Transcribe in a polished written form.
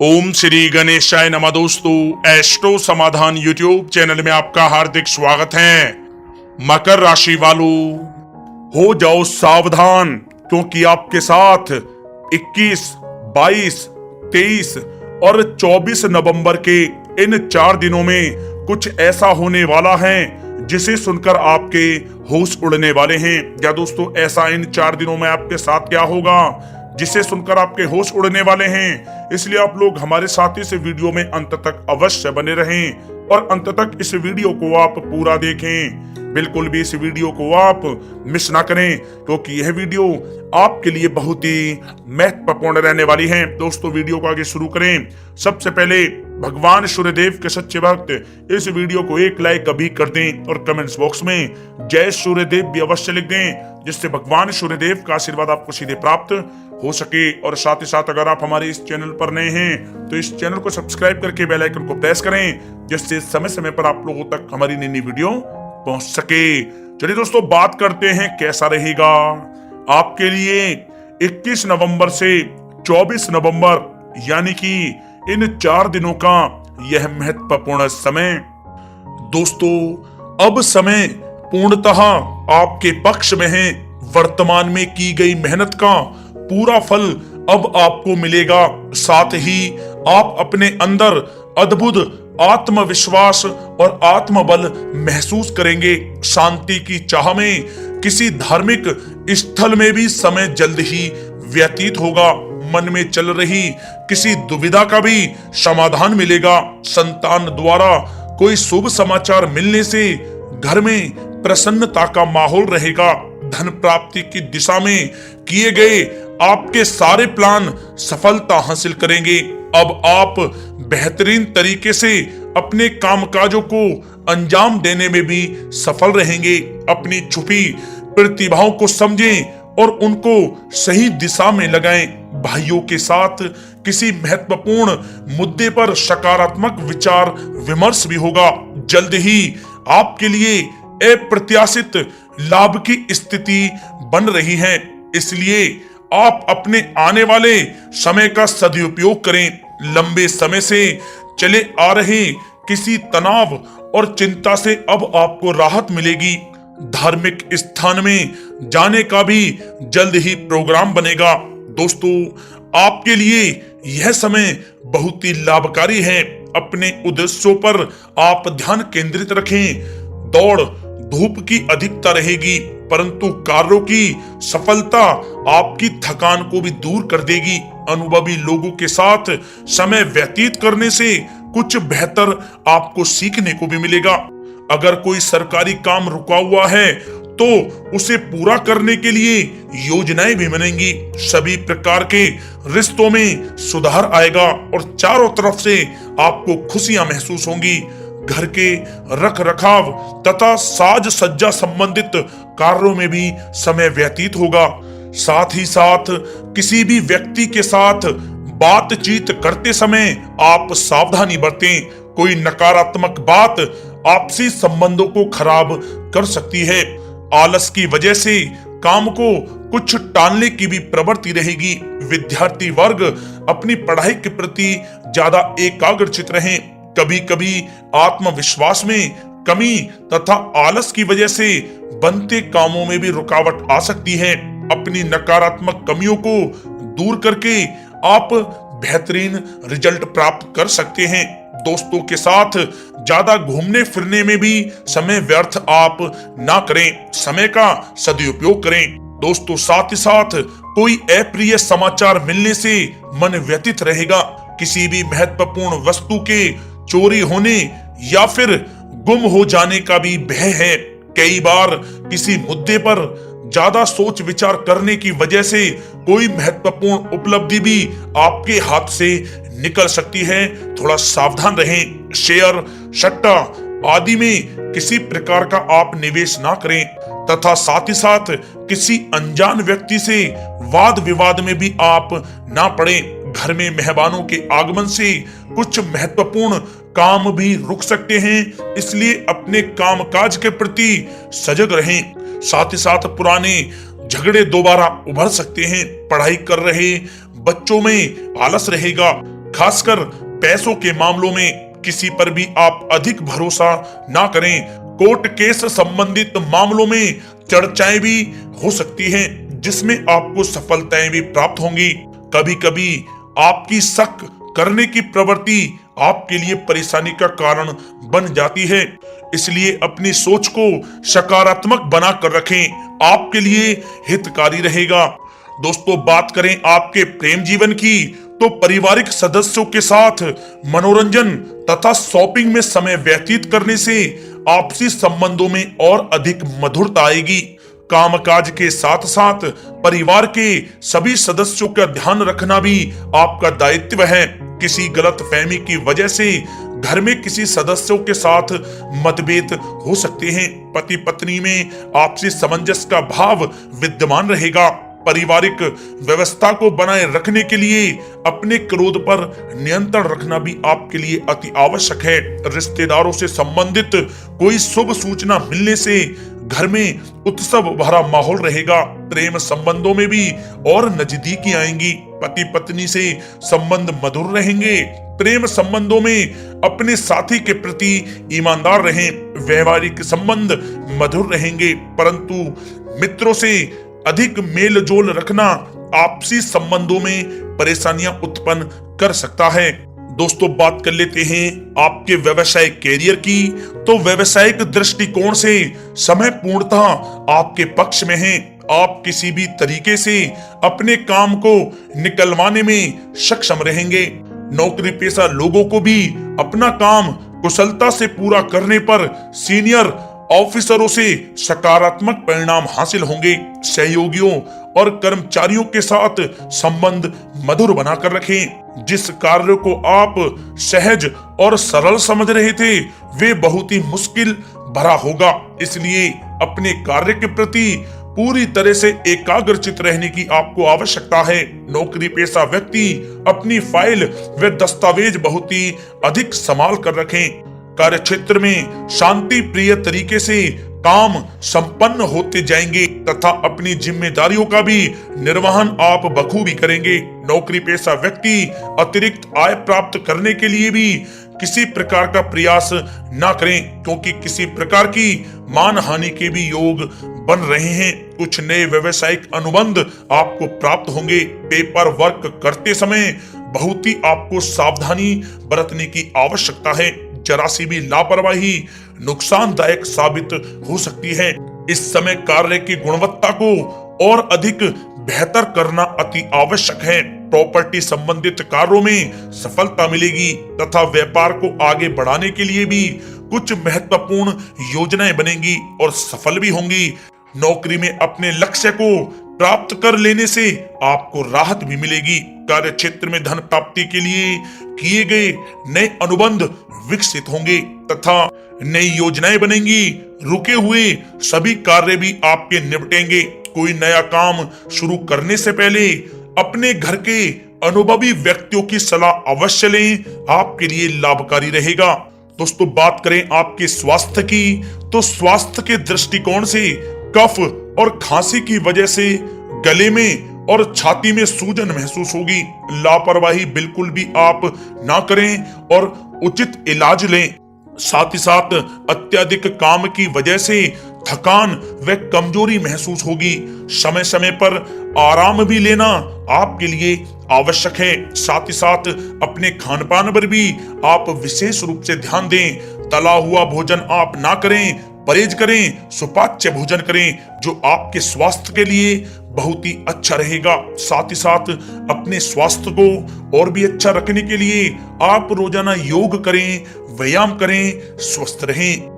ओम श्री गणेशाय नमः। दोस्तों, एस्ट्रो समाधान यूट्यूब चैनल में आपका हार्दिक स्वागत है। मकर राशि वालों, हो जाओ सावधान, क्योंकि आपके साथ 21, 22, 23 और 24 नवंबर के इन 4 दिनों में कुछ ऐसा होने वाला है जिसे सुनकर आपके होश उड़ने वाले हैं। क्या दोस्तों, ऐसा इन 4 दिनों में आपके साथ क्या होगा जिसे सुनकर आपके होश उड़ने वाले हैं? इसलिए आप लोग हमारे साथ इस वीडियो में अंत तक अवश्य बने रहें और अंत तक इस वीडियो को आप पूरा देखें। बिल्कुल भी इस वीडियो को आप मिस ना करें, क्योंकि यह वीडियो आपके लिए बहुत ही महत्वपूर्ण रहने वाली है। दोस्तों, वीडियो को आगे शुरू करें। सबसे पहले भगवान सूर्यदेव के सच्चे भक्त इस वीडियो को एक लाइक अभी कर दें और कमेंट्स बॉक्स में जय सूर्यदेव भी अवश्य लिख दें, जिससे भगवान सूर्यदेव का आशीर्वाद आपको सीधे प्राप्त हो सके। और साथ ही साथ अगर आप हमारे इस चैनल पर नए हैं तो इस चैनल को सब्सक्राइब करके बेल आइकन को प्रेस करें, जिससे समय समय पर आप लोगों तक हमारी नई वीडियो पहुंच सके। चलिए दोस्तों, बात करते हैं कैसा रहेगा आपके लिए 21 नवंबर से 24 नवंबर यानी कि इन 4 दिनों का यह महत्वपूर्ण समय। दोस्तों, अब समय पूर्णतः आपके पक्ष में है। वर्तमान में की गई मेहनत का पूरा फल अब आपको मिलेगा। साथ ही आप अपने अंदर अद्भुत आत्मविश्वास और आत्मबल महसूस करेंगे। शांति की चाह में किसी धार्मिक स्थल में भी समय जल्द ही व्यतीत होगा। मन में चल रही किसी दुविधा का भी समाधान मिलेगा। संतान द्वारा कोई शुभ समाचार मिलने से घर में प्रसन्नता का माहौल रहेगा। धन प्राप्ति की दिशा में किए गए आपके सारे प्लान सफलता हासिल करेंगे। अब आप बेहतरीन तरीके से अपने कामकाजों को अंजाम देने में भी सफल रहेंगे। अपनी छुपी प्रतिभाओं को समझें और उनको सही दिशा में लगाएं। भाइयों के साथ किसी महत्वपूर्ण मुद्दे पर सकारात्मक विचार विमर्श भी होगा। जल्द ही आपके लिए अप्रत्याशित लाभ की स्थिति बन रही है, इसलिए आप अपने आने वाले समय का सदुपयोग करें। लंबे समय से चले आ रहे किसी तनाव और चिंता से अब आपको राहत मिलेगी। धार्मिक स्थान में जाने का भी जल्द ही प्रोग्राम बनेगा। दोस्तों, आपके लिए यह समय बहुत ही लाभकारी है। अपने उद्देश्यों पर आप ध्यान केंद्रित रखें। दौड़ धूप की अधिकता रहेगी, परंतु कार्यों की सफलता आपकी थकान को भी दूर कर देगी। अनुभवी लोगों के साथ समय व्यतीत करने से कुछ बेहतर आपको सीखने को भी मिलेगा। अगर कोई सरकारी काम रुका हुआ है तो उसे पूरा करने के लिए योजनाएं भी बनेंगी। सभी प्रकार के रिश्तों में सुधार आएगा और चारों तरफ से आपको खुशियां महसूस होंगी। घर के रख रखाव तथा साज सज्जा संबंधित कार्यों में भी समय व्यतीत होगा। साथ ही साथ किसी भी व्यक्ति के साथ बातचीत करते समय आप सावधानी बरतें। कोई नकारात्मक बात आपसी संबंधों को खराब कर सकती है। आलस की वजह से काम को कुछ टालने की भी प्रवृत्ति रहेगी। विद्यार्थी वर्ग अपनी पढ़ाई के प्रति ज्यादा एकाग्रचित रहें। कभी कभी आत्मविश्वास में कमी तथा आलस की वजह से बनते कामों में भी रुकावट आ सकती है। अपनी नकारात्मक कमियों को दूर करके आप बेहतरीन रिजल्ट प्राप्त कर सकते हैं। दोस्तों के साथ ज्यादा घूमने फिरने में भी समय व्यर्थ आप ना करें, समय का सदुपयोग करें। दोस्तों, साथ ही साथ कोई अप्रिय समाचार मिलने से मन व्यतीत रहेगा। किसी भी महत्वपूर्ण वस्तु के चोरी होने या फिर गुम हो जाने का भी भय है। कई बार किसी मुद्दे पर ज्यादा सोच विचार करने की वजह से कोई महत्वपूर्ण उपलब्धि भी आपके हाथ से निकल सकती है। थोड़ा सावधान रहें। शेयर, सट्टा आदि में किसी प्रकार का आप निवेश ना करें तथा साथ ही साथ किसी अनजान व्यक्ति से वाद विवाद में भी आप ना पड़ें। घर में मेहमानों के आगमन से कुछ महत्वपूर्ण काम भी रुक सकते हैं, इसलिए अपने कामकाज के प्रति सजग रहें। साथ ही साथ पुराने झगड़े दोबारा उभर सकते हैं। पढ़ाई कर रहे बच्चों में आलस रहेगा। खासकर पैसों के मामलों में किसी पर भी आप अधिक भरोसा ना करें। कोर्ट केस संबंधित मामलों में चर्चाएं भी हो सकती हैं, जिसमें आपको सफलताएं भी प्राप्त होंगी। कभी कभी आपकी शक करने की प्रवृत्ति आपके लिए परेशानी का कारण बन जाती है, इसलिए अपनी सोच को सकारात्मक बना कर रखें, आपके लिए हितकारी रहेगा। दोस्तों, बात करें आपके प्रेम जीवन की, तो पारिवारिक सदस्यों के साथ मनोरंजन तथा शॉपिंग में समय व्यतीत करने से आपसी संबंधों में और अधिक मधुरता आएगी। कामकाज के साथ साथ परिवार के सभी सदस्यों का ध्यान रखना भी आपका दायित्व है। किसी गलतफहमी की वजह से घर में किसी सदस्यों के साथ मतभेद हो सकते हैं। पति पत्नी में आपसी सामंजस्य का भाव विद्यमान रहेगा। पारिवारिक व्यवस्था को बनाए रखने के लिए अपने क्रोध पर नियंत्रण रखना भी आपके लिए अति आवश्यक है। रिश्तेदारों से संबंधित कोई शुभ सूचना मिलने से घर में उत्सव भरा माहौल रहेगा। प्रेम संबंधों में भी और नजदीकी आएंगी। पति पत्नी से संबंध मधुर रहेंगे। प्रेम संबंधों में अपने साथी के प्रति ईमानदार रहें। वैवाहिक संबंध मधुर रहेंगे, परंतु मित्रों से अधिक मेल जोल रखना आपसी संबंधों में परेशानियां उत्पन्न कर सकता है। दोस्तों, बात कर लेते हैं आपके व्यवसायिक कैरियर की। तो व्यवसायिक दृष्टिकोण से समय पूर्णतः आपके पक्ष में है। आप किसी भी तरीके से अपने काम को निकलवाने में सक्षम रहेंगे। नौकरी पेशा लोगों को भी अपना काम कुशलता से पूरा करने पर सीनियर ऑफिसरों से सकारात्मक परिणाम हासिल होंगे। सहयोगियों और कर्मचारियों के साथ संबंध मधुर बनाकर रखें। जिस कार्य को आप सहज और सरल समझ रहे थे, वे बहुत ही मुश्किल भरा होगा। इसलिए अपने कार्य के प्रति पूरी तरह से एकाग्रचित रहने की आपको आवश्यकता है। नौकरी पेशा व्यक्ति अपनी फाइल व दस्तावेज बहुत ही अधिक संभाल कर रखें। कार्य क्षेत्र में शांति प्रिय तरीके से काम संपन्न होते जाएंगे तथा अपनी जिम्मेदारियों का भी निर्वहन आप बखूबी करेंगे। नौकरी पेशा व्यक्ति अतिरिक्त आय प्राप्त करने के लिए भी किसी प्रकार का प्रयास ना करें, क्योंकि किसी प्रकार की मान हानि के भी योग बन रहे हैं। कुछ नए व्यवसायिक अनुबंध आपको प्राप्त होंगे। पेपर वर्क करते समय बहुत ही आपको सावधानी बरतने की आवश्यकता है। जरा सी भी लापरवाही नुकसानदायक साबित हो सकती है। इस समय कार्य की गुणवत्ता को और अधिक बेहतर करना अति आवश्यक है। प्रॉपर्टी संबंधित कार्यों में सफलता मिलेगी तथा व्यापार को आगे बढ़ाने के लिए भी कुछ महत्वपूर्ण योजनाएं बनेंगी और सफल भी होंगी। नौकरी में अपने लक्ष्य को प्राप्त कर लेने से आपको राहत भी मिलेगी। कार्य क्षेत्र में धन प्राप्ति के लिए किए गए नए अनुबंध विकसित होंगे तथा नई योजनाएं बनेंगी। रुके हुए सभी कार्य भी आपके निपटेंगे। कोई नया काम शुरू करने से पहले अपने घर के अनुभवी व्यक्तियों की सलाह अवश्य लें, आपके लिए लाभकारी रहेगा। दोस्तों, बात करें आपके स्वास्थ्य की, तो स्वास्थ्य के दृष्टिकोण से कफ और खांसी की वजह से गले में और छाती में सूजन महसूस होगी। लापरवाही बिल्कुल भी आप ना करें और उचित इलाज लें। साथ ही साथ अत्यधिक काम की वजह से थकान व कमजोरी महसूस होगी। समय समय पर आराम भी लेना आपके लिए आवश्यक है। साथ ही साथ अपने खान पान पर भी आप विशेष रूप से ध्यान दें। तला हुआ भोजन आप ना करें, परहेज करें, सुपाच्य भोजन करें, जो आपके स्वास्थ्य के लिए बहुत ही अच्छा रहेगा। साथ ही साथ अपने स्वास्थ्य को और भी अच्छा रखने के लिए आप रोजाना योग करें, व्यायाम करें, स्वस्थ रहें।